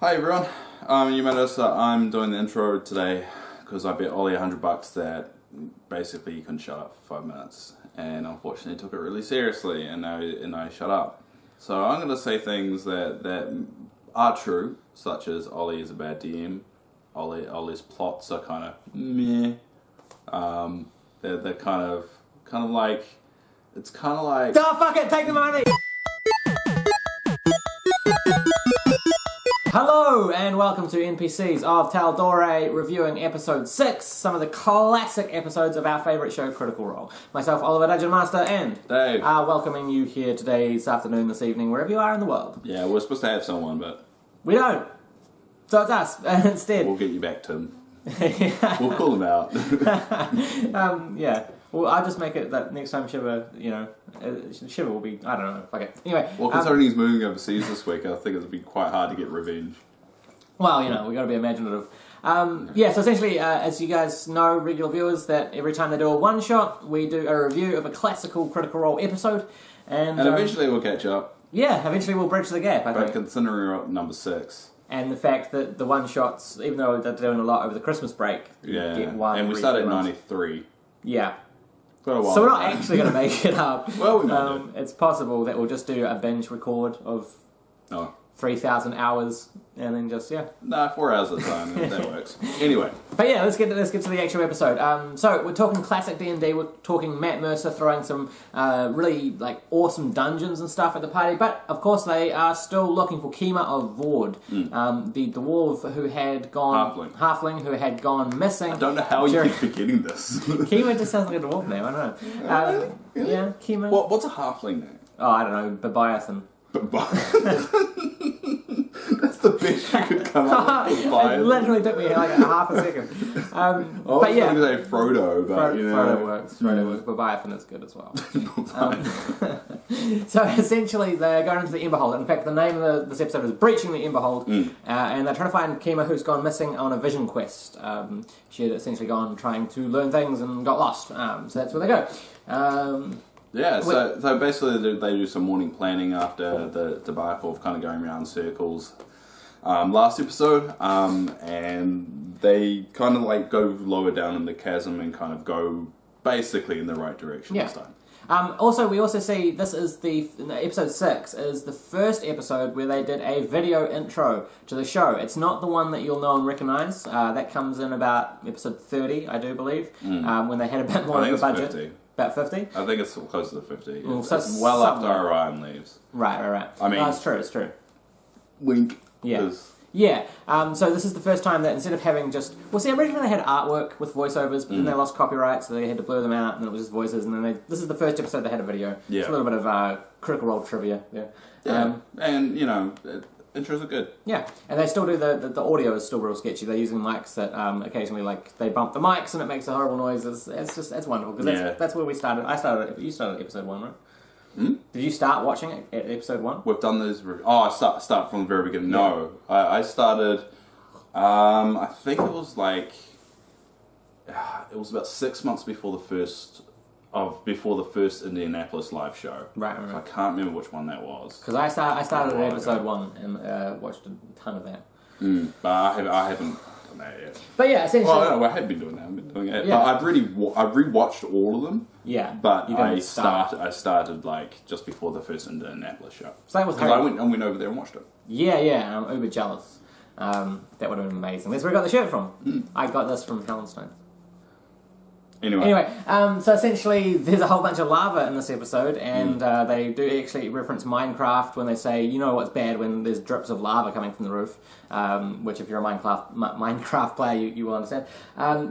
Hi everyone. You might notice that I'm doing the intro today because I bet Ollie $100 that basically you couldn't shut up for 5 minutes, and unfortunately took it really seriously, and now shut up. So I'm going to say things that are true, such as Ollie is a bad DM. Ollie's plots are kind of meh. They're kind of like, it's kind of like. Oh, fuck it, take the money! Hello and welcome to NPCs of Tal'Dorei, reviewing episode 6, some of the classic episodes of our favourite show, Critical Role. Myself, Oliver, Dungeon Master, and Dave, welcoming you here today, this afternoon, this evening, wherever you are in the world. Yeah, we're supposed to have someone, but we don't. So it's us, instead. We'll get you back, Tim. We'll call him out. Yeah. Well, I'll just make it that next time Shiver, Shiver will be, I don't know, fuck it. Anyway. Well, considering he's moving overseas this week, I think it'll be quite hard to get revenge. Well, we've got to be imaginative. So essentially, as you guys know, regular viewers, that every time they do a one-shot, we do a review of a classical Critical Role episode. And eventually we'll catch up. Yeah, eventually we'll bridge the gap, I think. But considering we're at number 6. And the fact that the one-shots, even though they're doing a lot over the Christmas break, yeah, get one and we started at 93. 93. Yeah. Got a while. So we're not actually going to make it up. Well, we might do. It's possible that we'll just do a binge record of 3,000 hours, and then just, Nah, 4 hours at a time, that works. Anyway. But yeah, let's get to the actual episode. So we're talking classic D&D, we're talking Matt Mercer throwing some really awesome dungeons and stuff at the party, but of course they are still looking for Kima of Vord, the dwarf who had gone... Halfling who had gone missing. I don't know how you keep forgetting this. Kima just sounds like a dwarf name, I don't know. Really? Yeah, Kima. What's a halfling name? Oh, I don't know, Babiathan. That's the best you could come up with. It literally took me like half a second. But yeah, I was going to say Frodo, but Frodo works. Babiathan is good as well. So essentially, they're going into the Emberhold. In fact, the name of this episode is Breaching the Emberhold, and they're trying to find Kima, who's gone missing on a vision quest. She had essentially gone trying to learn things and got lost. So that's where they go. So basically they do some morning planning after the debacle of kind of going around in circles last episode, and they kind of go lower down in the chasm and kind of go basically in the right direction this time. We also see this is episode 6 is the first episode where they did a video intro to the show. It's not the one that you'll know and recognise. That comes in about episode 30, I do believe, when they had a bit more of a budget. 50. About 50? I think it's close to 50. Well, it's well after Orion leaves. Right. I mean... No, it's true. Wink. Yeah. Yeah. So this is the first time that instead of having just... Well, see, originally they had artwork with voiceovers, but then they lost copyright, so they had to blur them out, and then it was just voices, and then this is the first episode they had a video. Yeah. It's a little bit of Critical Role trivia. Yeah. And, intros are good. Yeah, and they still do the audio is still real sketchy. They're using mics that occasionally they bump the mics and it makes a horrible noise. It's wonderful because that's where we started. You started episode 1, right? Did you start watching it at episode 1? We've done those. I start from the very beginning. No, I started. I think it was it was about 6 months before the first Indianapolis live show. Right. So I can't remember which one that was. Because I started at episode 1 and watched a ton of that. But I haven't done that yet. But yeah, essentially... Well, I had been doing that. I've been doing it. Yeah. But I've rewatched all of them. Yeah. But I started just before the first Indianapolis show. Same with Harry. I went over there and watched it. Yeah. I'm uber jealous. That would have been amazing. That's where I got the shirt from. I got this from Hallenstein. Anyway, so essentially there's a whole bunch of lava in this episode, and they do actually reference Minecraft when they say, what's bad when there's drips of lava coming from the roof, which if you're a Minecraft player, you will understand.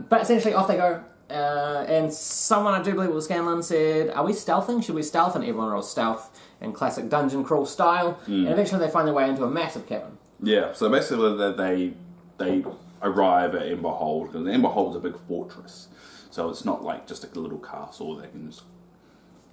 But essentially off they go, and someone, I do believe it was Scanlan, said, are we stealthing? Should we stealth? And everyone rolls stealth in classic dungeon crawl style, and eventually they find their way into a massive cavern. Yeah, so basically they arrive at Emberhold, because Emberhold's a big fortress. So it's not just a little castle they can just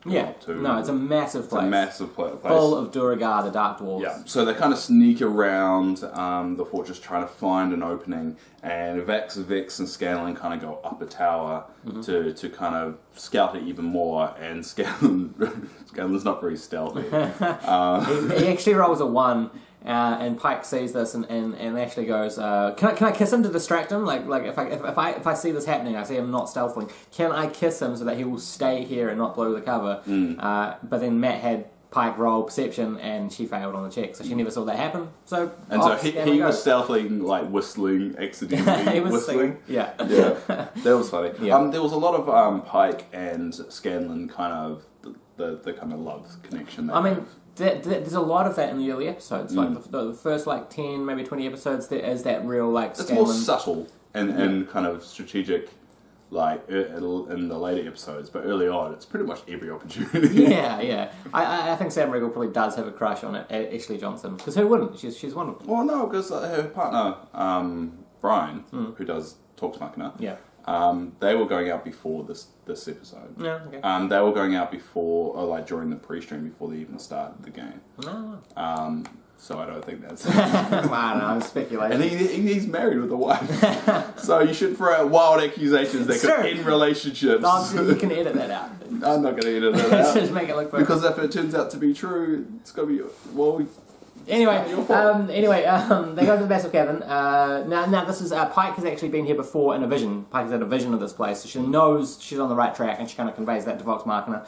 go up to. No, it's a massive place. It's a massive place. Full of Duragar, the Dark Dwarves. Yeah, so they kind of sneak around the fortress trying to find an opening, and Vex and Scanlan kind of go up a tower to kind of scout it even more, and Scanlan's not very stealthy. He actually rolls a 1, And Pike sees this and actually goes, can I kiss him to distract him? Like if I see this happening, I see him not stealthing. Can I kiss him so that he will stay here and not blow the cover? But then Matt had Pike roll perception and she failed on the check, so she never saw that happen. So he was stealthily like whistling accidentally. He was whistling. singing. Yeah, that was funny. Yeah. There was a lot of Pike and Scanlan kind of the kind of love connection. I mean, there's a lot of that in the early episodes. Like the first 10, maybe 20 episodes, there is that real like. It's more subtle and kind of strategic. Like in the later episodes, but early on, it's pretty much every opportunity. Yeah. I think Sam Riegel probably does have a crush on Ashley Johnson, because who wouldn't? She's wonderful. Well, no, because her partner Brian, who does Talks Machina, they were going out before this episode. Yeah, okay. They were going out before, or like during the pre-stream before they even started the game. Oh. So I don't think that's. I don't know, I'm speculating. And he's married with a wife, so you shouldn't throw out wild accusations that could end relationships. No, you can edit that out. I'm not going to edit that out. Just make it look perfect. Because if it turns out to be true, it's going to be Anyway, they go to the Basel cabin. Now this is Pike has actually been here before in a vision. Pike has had a vision of this place, so she knows she's on the right track, and she kind of conveys that to Vox Machina.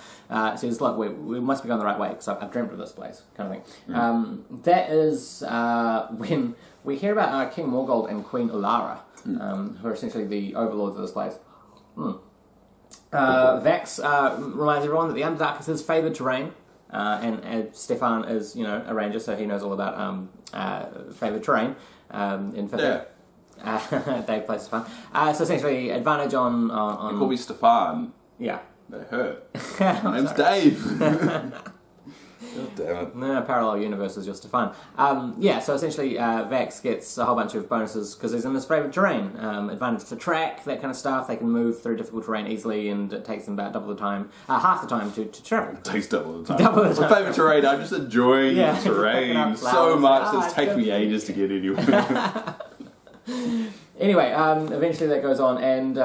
Says, "Look, we must be going the right way because I've dreamt of this place," kind of thing. That is when we hear about King Morgold and Queen Ulara, who are essentially the overlords of this place. Vax reminds everyone that the Underdark is his favoured terrain. And Stefan is, a ranger, so he knows all about favoured terrain. In fact, Dave plays Stefan. So essentially, advantage on. They call me Stefan. Yeah. They hurt. My name's Dave. God damn it. No, parallel universes, just fun. So essentially, Vax gets a whole bunch of bonuses because he's in his favourite terrain. Advantage to track, that kind of stuff. They can move through difficult terrain easily, and it takes them about double the time, half the time to travel. It takes double the time. Double the time. My favourite terrain, I'm just enjoying the terrain so much, it's taken me ages to get anywhere. Anyway, eventually that goes on, and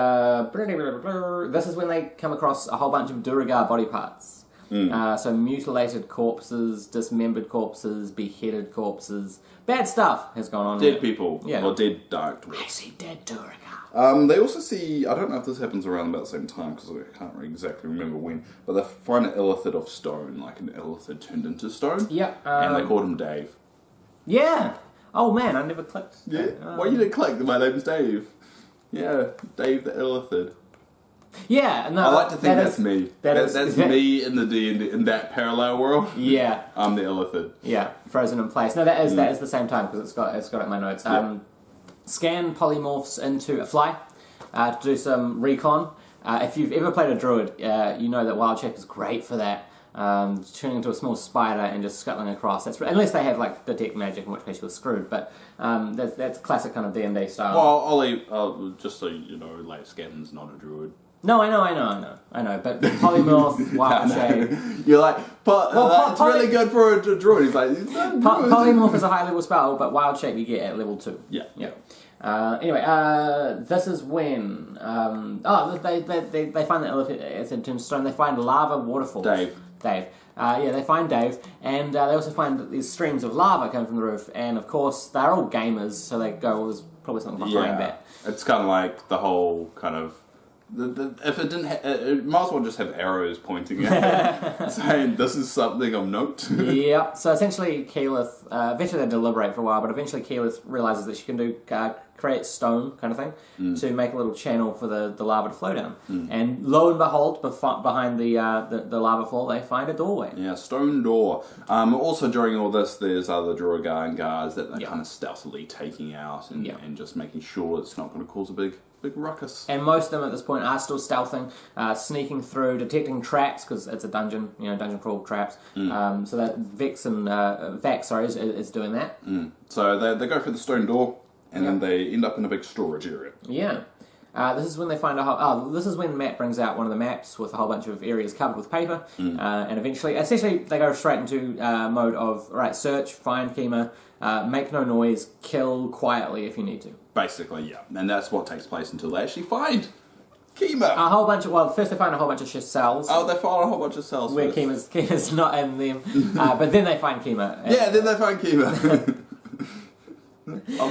this is when they come across a whole bunch of Duragar body parts. So mutilated corpses, dismembered corpses, beheaded corpses. Bad stuff has gone on. Dead people. Yeah. Or dead dark dwarves. I see dead Duragar. They also see, I don't know if this happens around about the same time, because I can't really exactly remember when, but they find an illithid of stone, like an illithid turned into stone. Yep. And they called him Dave. Yeah. Oh man, I never clicked. Yeah. Why you didn't click? My name's Dave. Yeah, Dave the illithid. Yeah, no. I like to think that's me. That's me in in that parallel world. Yeah, I'm the illithid. Yeah, frozen in place. No, that is the same time because it's got it in my notes. Scan polymorphs into a fly to do some recon. If you've ever played a druid, you know that wild check is great for that. Turning into a small spider and just scuttling across. That's unless they have like detect magic, in which case you're screwed. But that's classic kind of D&D style. Well, Ollie, just so you know, like Scanlan's not a druid. No, I know. But polymorph, wild shape. You're like, it's really good for a druid. He's like, polymorph is a high level spell, but wild shape you get at level 2. Yeah. Anyway, this is when they find the elephant. It's in tombstone. They find lava waterfalls. Dave. They find Dave, and they also find these streams of lava coming from the roof. And of course, they're all gamers, so they go, "Well, there's probably something behind that." It's kind of like the whole kind of. If it didn't, it might as well just have arrows pointing at it, saying this is something of note. Yep. So essentially, Keyleth. Eventually, they deliberate for a while, but eventually, Keyleth realizes that she can do create stone kind of thing to make a little channel for the lava to flow down. And lo and behold, behind the lava fall, they find a doorway. Yeah, stone door. Also, during all this, there's other Duragar and guards that they're kind of stealthily taking out and just making sure it's not going to cause a big ruckus. And most of them at this point are still stealthing, sneaking through, detecting traps, because it's a dungeon, dungeon crawl traps. So that Vax is doing that. So they go for the stone door, and then they end up in a big storage area. Yeah. This is when they find this is when Matt brings out one of the maps with a whole bunch of areas covered with paper, and essentially they go straight into mode of, search, find Kima, make no noise, kill quietly if you need to. Basically, yeah. And that's what takes place until they actually find Kima. First they find a whole bunch of cells. Oh, they find a whole bunch of cells where Kima's not in them, but then they find Kima. Then they find Kima.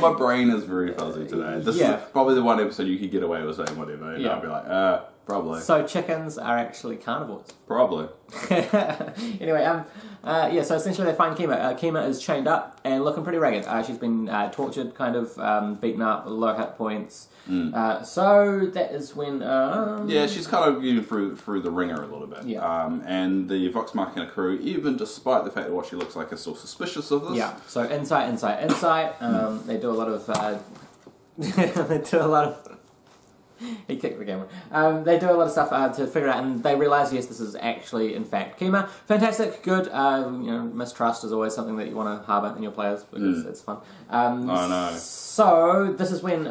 my brain is very fuzzy today. This is probably the one episode you could get away with saying whatever, and I'll be like, probably. So chickens are actually carnivores. Probably. Anyway, so essentially they find Kima. Kima is chained up and looking pretty ragged. She's been tortured, kind of beaten up, low hit points. So that is when... she's kind of getting through the ringer a little bit. Yeah. And the Vox Machina crew, even despite the fact that what she looks like, is still suspicious of this. Yeah, so insight. They do a lot of... He kicked the camera. They do a lot of stuff to figure out, and they realise, yes, this is actually, in fact, Kima. Fantastic, good. Mistrust is always something that you want to harbour in your players, because it's fun. I know. So, this is when,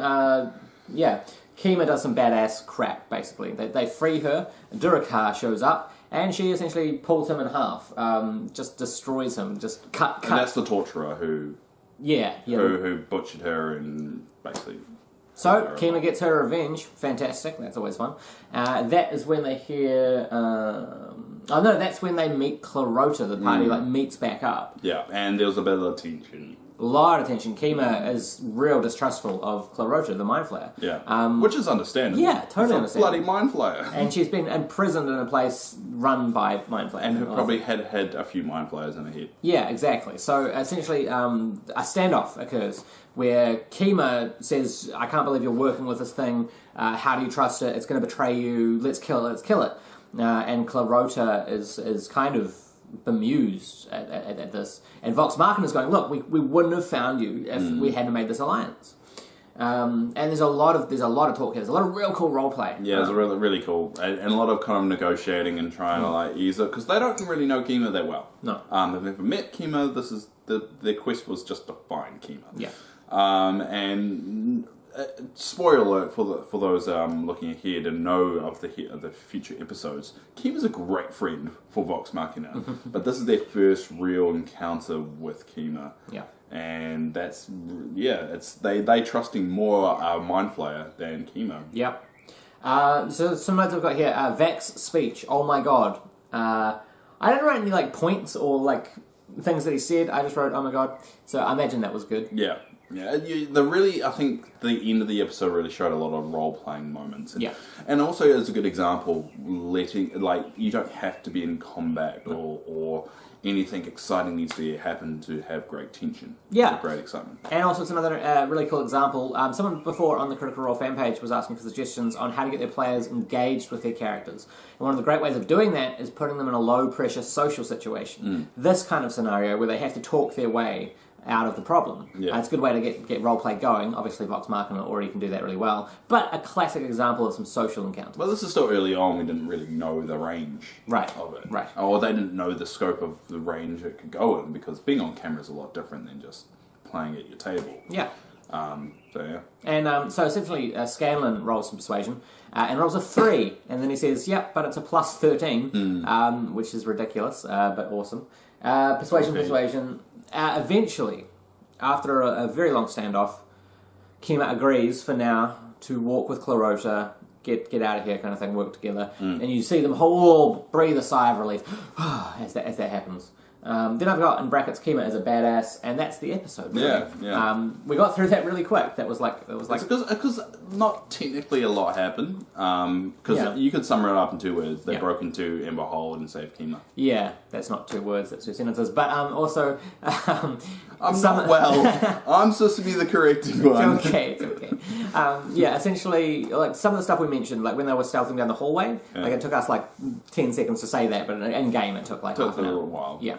Kima does some badass crap, basically. They free her, Durakar shows up, and she essentially pulls him in half. Just destroys him, just cut. And that's the torturer who butchered her and basically... So, Kima gets her revenge. Fantastic. That's always fun. That is when they hear... that's when they meet Clarota. The party meets back up. Yeah, and there was a bit of tension. A lot of tension. Kima is real distrustful of Clarota, the Mind Flayer. Yeah. Which is understandable. Yeah, totally understandable. Bloody Mind Flayer. And she's been imprisoned in a place run by Mind Flayer. And who probably had a few Mind Flayers in her head. Yeah, exactly. So, essentially, a standoff occurs where Kima says, I can't believe you're working with this thing. How do you trust it? It's going to betray you. Let's kill it. And Clarota is kind of bemused at this. And Vox Machina is going, look, we wouldn't have found you if we hadn't made this alliance. And there's a lot of talk here. There's a lot of real cool role play. Yeah, it's really, really cool. And a lot of kind of negotiating and trying to ease it, because they don't really know Kima that well. No. They've never met Kima. This is their quest was just to find Kima. Yeah. And spoiler alert for those looking ahead and know of the future episodes, Kima's a great friend for Vox Machina, but this is their first real encounter with Kima. Yeah. And that's they trusting more Mind Flayer than Kima. Yep. So some notes I've got here. Vax speech. Oh my god. I didn't write any points or things that he said. I just wrote oh my god. So I imagine that was good. Yeah. Yeah, I think the end of the episode really showed a lot of role-playing moments. And also, as a good example, you don't have to be in combat or anything exciting needs to happen to have great tension. Yeah. Great excitement. And also, it's another really cool example. Someone before on the Critical Role fan page was asking for suggestions on how to get their players engaged with their characters. And one of the great ways of doing that is putting them in a low-pressure social situation. This kind of scenario where they have to talk their way out of the problem. Yeah. It's a good way to get roleplay going. Obviously, Vox Machina already can do that really well. But a classic example of some social encounters. Well, this is still early on. We didn't really know the range of it. Right. Or they didn't know the scope of the range it could go in, because being on camera is a lot different than just playing at your table. Yeah. And so essentially, Scanlan rolls some persuasion and rolls a 3, and then he says, "Yep, but it's a plus 13," which is ridiculous, but awesome. Persuasion. Eventually, after a very long standoff, Kima agrees for now to walk with Clarota, get out of here, kind of thing, work together, and you see them all breathe a sigh of relief as that happens. Then I've got in brackets Kima as a badass, and that's the episode. Really. Yeah. We got through that really quick. That was like because not technically a lot happened. Because you could sum it up in 2 words. They broke into Emberhold and saved Kima. Yeah, that's not 2 words. That's 2 sentences. But also, I'm supposed to be the correcting one. It's okay. Essentially, some of the stuff we mentioned, when they were stealthing down the hallway, it took us 10 seconds to say that, but in game it took half an hour. A little while. Yeah.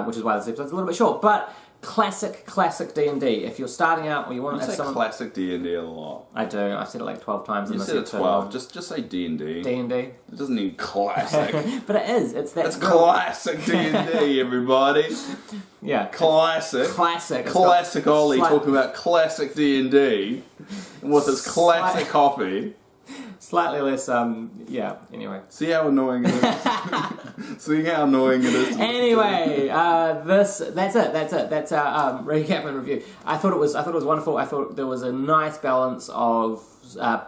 Which is why this episode's a little bit short. But classic D&D. If you're starting out or you want to have someone... classic D&D a lot. I do. I've said it 12 times in this episode. You said it 12. Just say D&D. D&D. It doesn't need classic. But it is. It's classic D&D, everybody. Yeah. Classic. Classic Ollie talking about classic D&D with his classic coffee. Slightly less, anyway. See how annoying it is? Anyway, that's it. That's our recap and review. I thought it was wonderful. I thought there was a nice balance of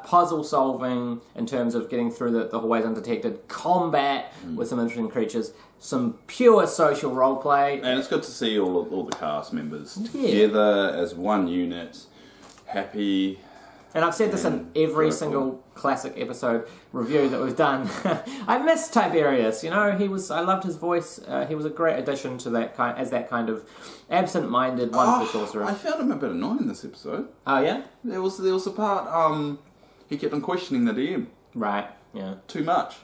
puzzle solving in terms of getting through the hallways undetected, combat with some interesting creatures, some pure social roleplay. And it's good to see all the cast members together as one unit. happy. And I've said this in every single classic episode review that we've done. I miss Tiberius. You know, I loved his voice. He was a great addition to that kind of absent-minded, wonderful sorcerer. I found him a bit annoying this episode. Oh yeah, there was a part he kept on questioning the DM. Right. Yeah. Too much.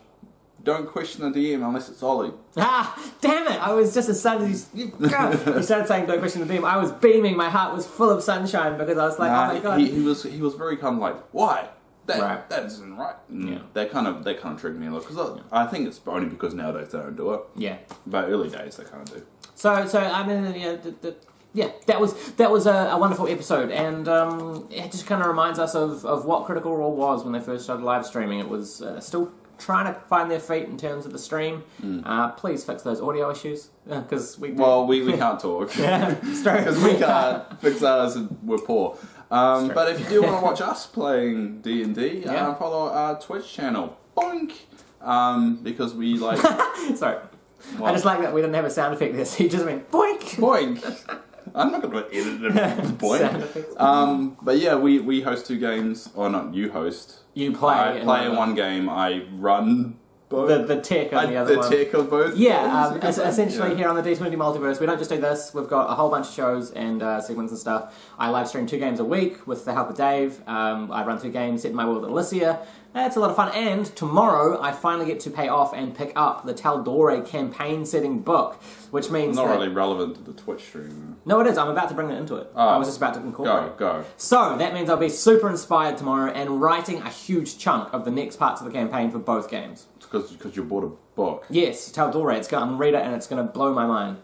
Don't question the DM unless it's Ollie. Ah, damn it! I was just as soon as he started saying don't question the DM, I was beaming. My heart was full of sunshine because I was like, oh my god. He was very kind of like, why? Right. That isn't right. Yeah. That kind of triggered me a lot because I think it's only because nowadays they don't do it. Yeah. But early days they kind of do. So I mean, yeah, that was a wonderful episode, and it just kind of reminds us of what Critical Role was when they first started live streaming. It was still trying to find their feet in terms of the stream. Please fix those audio issues because we can't talk because we can't fix ours and we're poor. But if you do want to watch us playing D&D, follow our Twitch channel. Boink! Because we like. Sorry, I just like that we didn't have a sound effect there, so you just went boink. Boink. I'm not going to edit it. Boink. But yeah, we host 2 games. Or not, you host. You play. I play in one game. I run both. The tech on the other one. The tech of both. Yeah, essentially here on the D20 Multiverse, we don't just do this. We've got a whole bunch of shows and segments and stuff. I live stream 2 games a week with the help of Dave. I run 2 games, set in my world at Elisia. It's a lot of fun. And tomorrow, I finally get to pay off and pick up the Tal'Dorei campaign setting book, which means not really relevant to the Twitch stream. No, it is. I'm about to bring it into it. I was just about to incorporate. Go. So that means I'll be super inspired tomorrow and writing a huge chunk of the next parts of the campaign for both games. It's because you bought a book. Yes, Tal'Dorei. I'm going to read it and it's going to blow my mind.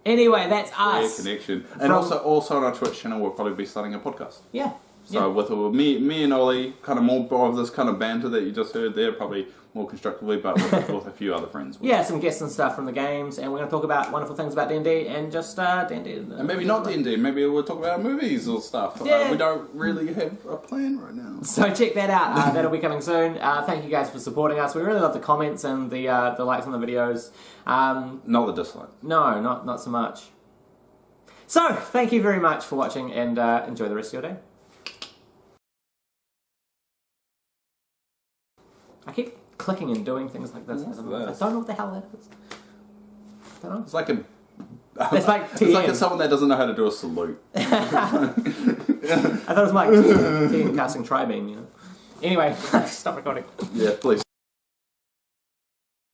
Anyway, that's us. Connection. And also on our Twitch channel, we'll probably be starting a podcast. Yeah. So with me and Ollie, kind of more of this kind of banter that you just heard there, probably more constructively, but with a few other friends. Yeah, some guests and stuff from the games, and we're going to talk about wonderful things about D&D and just D&D. And maybe not D&D, maybe we'll talk about movies or stuff. Yeah. We don't really have a plan right now. So check that out. That'll be coming soon. Thank you guys for supporting us. We really love the comments and the likes on the videos. Not the dislikes. No, not so much. So, thank you very much for watching, and enjoy the rest of your day. I keep clicking and doing things like this. I don't know what the hell that is. I don't know. It's like it's like TN. It's like someone that doesn't know how to do a salute. I thought it was like TN casting Tri-Beam, you know. Anyway, stop recording. Yeah, please.